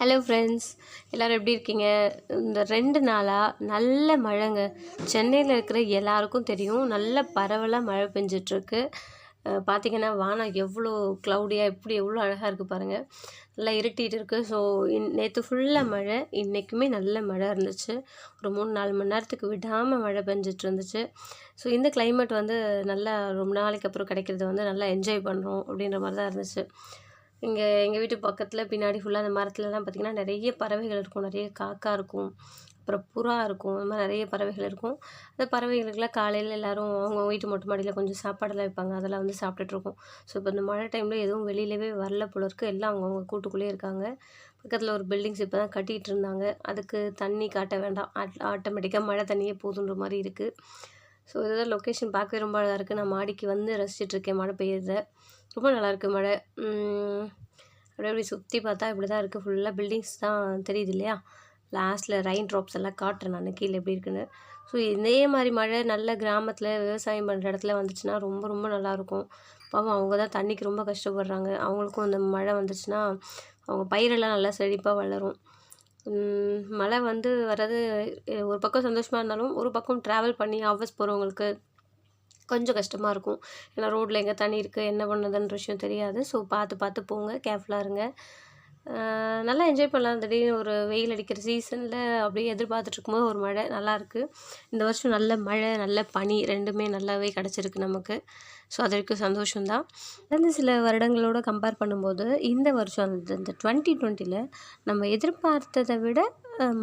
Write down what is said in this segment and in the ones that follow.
Hello friends, எல்லோரும் எப்படி இருக்கீங்க? இந்த 2 நாளாக நல்ல மழைங்க. சென்னையில் இருக்கிற எல்லாருக்கும் தெரியும், நல்ல பரவலாக மழை பெஞ்சிட்ருக்கு. பார்த்திங்கன்னா வானம் எவ்வளோ க்ளவுடியாக எவ்வளோ அழகாக இருக்குது பாருங்கள். நல்லா இருட்டிகிட்டு இருக்குது. ஸோ நேற்று ஃபுல்லாக மழை, இன்றைக்குமே நல்ல மழை இருந்துச்சு. ஒரு 3-4 மணி நேரத்துக்கு விடாமல் மழை பெஞ்சிட்டு இருந்துச்சு. ஸோ இந்த கிளைமேட் வந்து நல்லா ரொம்ப நாளைக்கு அப்புறம் கிடைக்கிறது வந்து நல்லா என்ஜாய் பண்ணுறோம் அப்படின்ற மாதிரி தான் இருந்துச்சு. எங்கள் வீட்டு பக்கத்தில் பின்னாடி ஃபுல்லாக அந்த மரத்துலலாம் பார்த்திங்கன்னா நிறைய பறவைகள் இருக்கும். நிறைய காக்கா இருக்கும், அப்புறம் புறா இருக்கும். இந்த மாதிரி நிறைய பறவைகள் இருக்கும். அந்த பறவைகளுக்கெல்லாம் காலையில் எல்லோரும் அவங்க வீட்டு மொட்டை மாடியில் கொஞ்சம் சாப்பாடெல்லாம் வைப்பாங்க, அதெல்லாம் வந்து சாப்பிட்டுட்ருக்கோம். ஸோ இப்போ இந்த மழை டைமில் எதுவும் வெளியிலவே வரல போல இருக்குது. எல்லாம் அவங்கவுங்க கூட்டுக்குள்ளேயே இருக்காங்க. பக்கத்தில் ஒரு பில்டிங்ஸ் இப்போ தான் கட்டிகிட்டு இருந்தாங்க. அதுக்கு தண்ணி காட்ட வேண்டாம், ஆட்டோமேட்டிக்காக மழை தண்ணியே போதுன்ற மாதிரி இருக்குது. ஸோ இதுதான் லொக்கேஷன் பார்க்கவே ரொம்ப அழகாக இருக்குது. நான் மாடிக்கு வந்து ரசிச்சிட்ருக்கேன் மழை பெய்யுறத. ரொம்ப நல்லாயிருக்கு மழை. அப்படி சுற்றி பார்த்தா இப்படி தான் இருக்குது. ஃபுல்லாக பில்டிங்ஸ் தான் தெரியுது இல்லையா? லாஸ்ட்டில் ரெயின் ட்ராப்ஸ் எல்லாம் காட்டுறேன் நான் கீழே எப்படி இருக்குன்னு. ஸோ இதே மாதிரி மழை நல்ல கிராமத்தில் விவசாயம் பண்ணுற இடத்துல வந்துச்சுன்னா ரொம்ப ரொம்ப நல்லாயிருக்கும். பாவம் அவங்க தான் தண்ணிக்கு ரொம்ப கஷ்டப்படுறாங்க. அவங்களுக்கும் அந்த மழை வந்துச்சுன்னா அவங்க பயிரெல்லாம் நல்லா செழிப்பாக வளரும். மழை வந்து வர்றது ஒரு பக்கம் சந்தோஷமாக இருந்தாலும், ஒரு பக்கம் ட்ராவல் பண்ணி ஆஃபீஸ் போகிறவங்களுக்கு கொஞ்சம் கஷ்டமாக இருக்கும். ஏன்னா ரோட்டில் எங்கே தண்ணி இருக்குது, என்ன பண்ணுதுன்ற விஷயம் தெரியாது. ஸோ பார்த்து போங்க, கேர்ஃபுல்லாக இருங்க. நல்லா என்ஜாய் பண்ணலாம். திடீர்னு ஒரு வெயில் அடிக்கிற சீசனில் அப்படியே எதிர்பார்த்துட்ருக்கும்போது ஒரு மழை நல்லாயிருக்கு. இந்த வருஷம் நல்ல மழை, நல்ல பனி ரெண்டுமே நல்லாவே கிடச்சிருக்கு நமக்கு. ஸோ அது வரைக்கும் சந்தோஷம்தான். அந்த சில வருடங்களோடு கம்பேர் பண்ணும்போது இந்த வருஷம் இந்த 2020ல் நம்ம எதிர்பார்த்ததை விட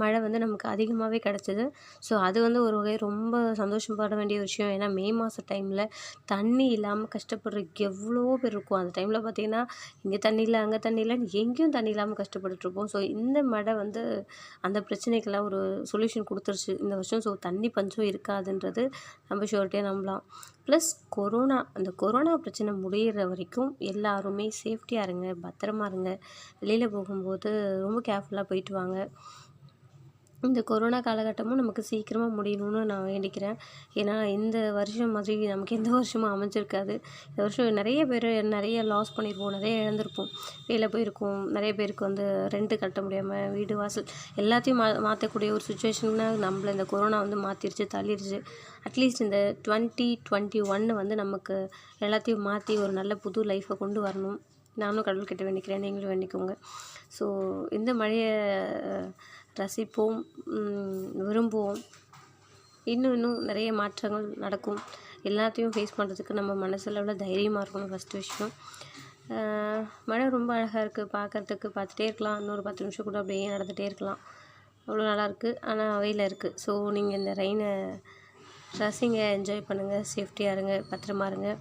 மழை வந்து நமக்கு அதிகமாகவே கிடச்சிது. ஸோ அது வந்து ஒரு வகை ரொம்ப சந்தோஷப்பட வேண்டிய விஷயம். ஏன்னா மே மாத டைமில் தண்ணி இல்லாமல் கஷ்டப்படுற எவ்வளோ பேர் இருக்கும். அந்த டைமில் பார்த்திங்கன்னா இங்கே தண்ணி இல்லை, அங்கே தண்ணி இல்லைன்னு எங்கேயும் தண்ணி இல்லாமல் கஷ்டப்பட்டுட்ருப்போம். ஸோ இந்த மழை வந்து அந்த பிரச்சனைக்கெல்லாம் ஒரு சொல்யூஷன் கொடுத்துருச்சு இந்த வருஷம். ஸோ தண்ணி பஞ்சம் இருக்காதுன்றது நம்ம ஷூரிட்டியாக நம்பலாம். ப்ளஸ் அந்த கொரோனா பிரச்சனை முடிகிற வரைக்கும் எல்லாருமே சேஃப்டியாக இருங்க, பத்திரமா இருங்க. வெளியில் போகும்போது ரொம்ப கேர்ஃபுல்லாக போயிட்டு வாங்க. இந்த கொரோனா காலகட்டமும் நமக்கு சீக்கிரமாக முடியணும்னு நான் வேண்டிக்கிறேன். ஏன்னா இந்த வருஷம் மாதிரி நமக்கு எந்த வருஷமும் அமைஞ்சிருக்காது. இந்த வருஷம் நிறைய லாஸ் பண்ணியிருப்போம், நிறைய இழந்திருப்போம். வேலை போயிருக்கோம், நிறைய பேருக்கு வந்து ரெண்ட்டு கட்ட முடியாமல் வீடு வாசல் எல்லாத்தையும் மாற்றக்கூடிய ஒரு சுச்சுவேஷன்னா நம்மளை இந்த கொரோனா வந்து மாற்றிருச்சு, தள்ளிடுச்சு. அட்லீஸ்ட் இந்த 2021 வந்து நமக்கு எல்லாத்தையும் மாற்றி ஒரு நல்ல புது லைஃப்பை கொண்டு வரணும். நானும் கடவுள்கிட்ட வேண்டிக்கிறேன், நீங்களும் வேண்டிக்கோங்க. ஸோ இந்த மழையை ரசிப்போம், விரும்புவோம். இன்னும் நிறைய மாற்றங்கள் நடக்கும். எல்லாத்தையும் ஃபேஸ் பண்ணுறதுக்கு நம்ம மனசளவில் தைரியமாக இருக்கணும் ஃபஸ்ட்டு விஷயம். மழை ரொம்ப அழகாக இருக்குது பார்க்குறதுக்கு, பார்த்துட்டே இருக்கலாம். இன்னொரு 10 நிமிஷம் கூட அப்படியே நடந்துகிட்டே இருக்கலாம். அவ்வளோ நல்லாயிருக்கு. ஆனால் வெயிலில் இருக்குது. ஸோ நீங்கள் இந்த ரெயினை ரசிங்க, என்ஜாய் பண்ணுங்கள், சேஃப்டியாக இருங்க, பத்திரமா இருங்க.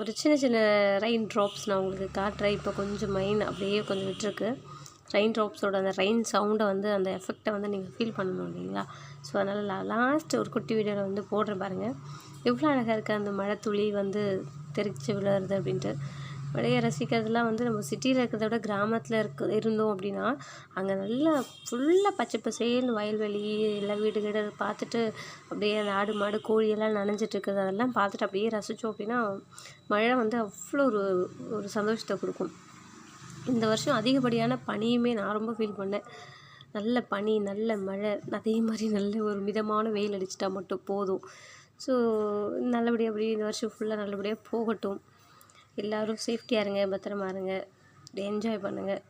ஒரு சின்ன ரெயின் ட்ராப்ஸ் நான் உங்களுக்கு காட்டுறேன். இப்போ கொஞ்சம் அப்படியே கொஞ்சம் விட்டுருக்கு. ரெயின் ட்ராப்ஸோட அந்த ரெயின் சவுண்டை வந்து அந்த எஃபெக்டை வந்து நீங்கள் ஃபீல் பண்ணணும் இல்லைங்களா? ஸோ அதனால் லாஸ்ட் ஒரு குட்டி வீடியோவில் வந்து போடுறேன் பாருங்கள். எவ்வளோ அழகாக இருக்குது அந்த மழை துளி வந்து தெரிச்சு விழுறது அப்படின்ட்டு. மழையை ரசிக்கிறதுலாம் வந்து நம்ம சிட்டியில் இருக்கிறத விட கிராமத்தில் இருந்தோம் அப்படின்னா அங்கே நல்லா ஃபுல்லாக பச்சை பசேல்னு வயல்வெளி எல்லாம் வீடு பார்த்துட்டு அப்படியே அந்த ஆடு மாடு கோழியெல்லாம் நனைஞ்சிட்ருக்குது, அதெல்லாம் பார்த்துட்டு அப்படியே ரசித்தோம் அப்படின்னா மழை வந்து அவ்வளோ ஒரு சந்தோஷத்தை கொடுக்கும். இந்த வருஷம் அதிகப்படியான பனியுமே நான் ரொம்ப ஃபீல் பண்ணேன். நல்ல பனி, நல்ல மழை, அதே மாதிரி நல்ல ஒரு மிதமான வெயில் அடிச்சிட்டா மட்டும் போதும். ஸோ நல்லபடியாக அப்படியே இந்த வருஷம் ஃபுல்லாக நல்லபடியாக போகட்டும். எல்லோரும் சேஃப்டியாக இருங்க, பத்திரமா இருங்க, என்ஜாய் பண்ணுங்கள்.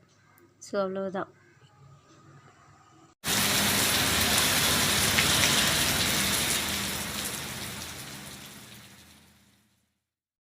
ஸோ அவ்வளவுதான்.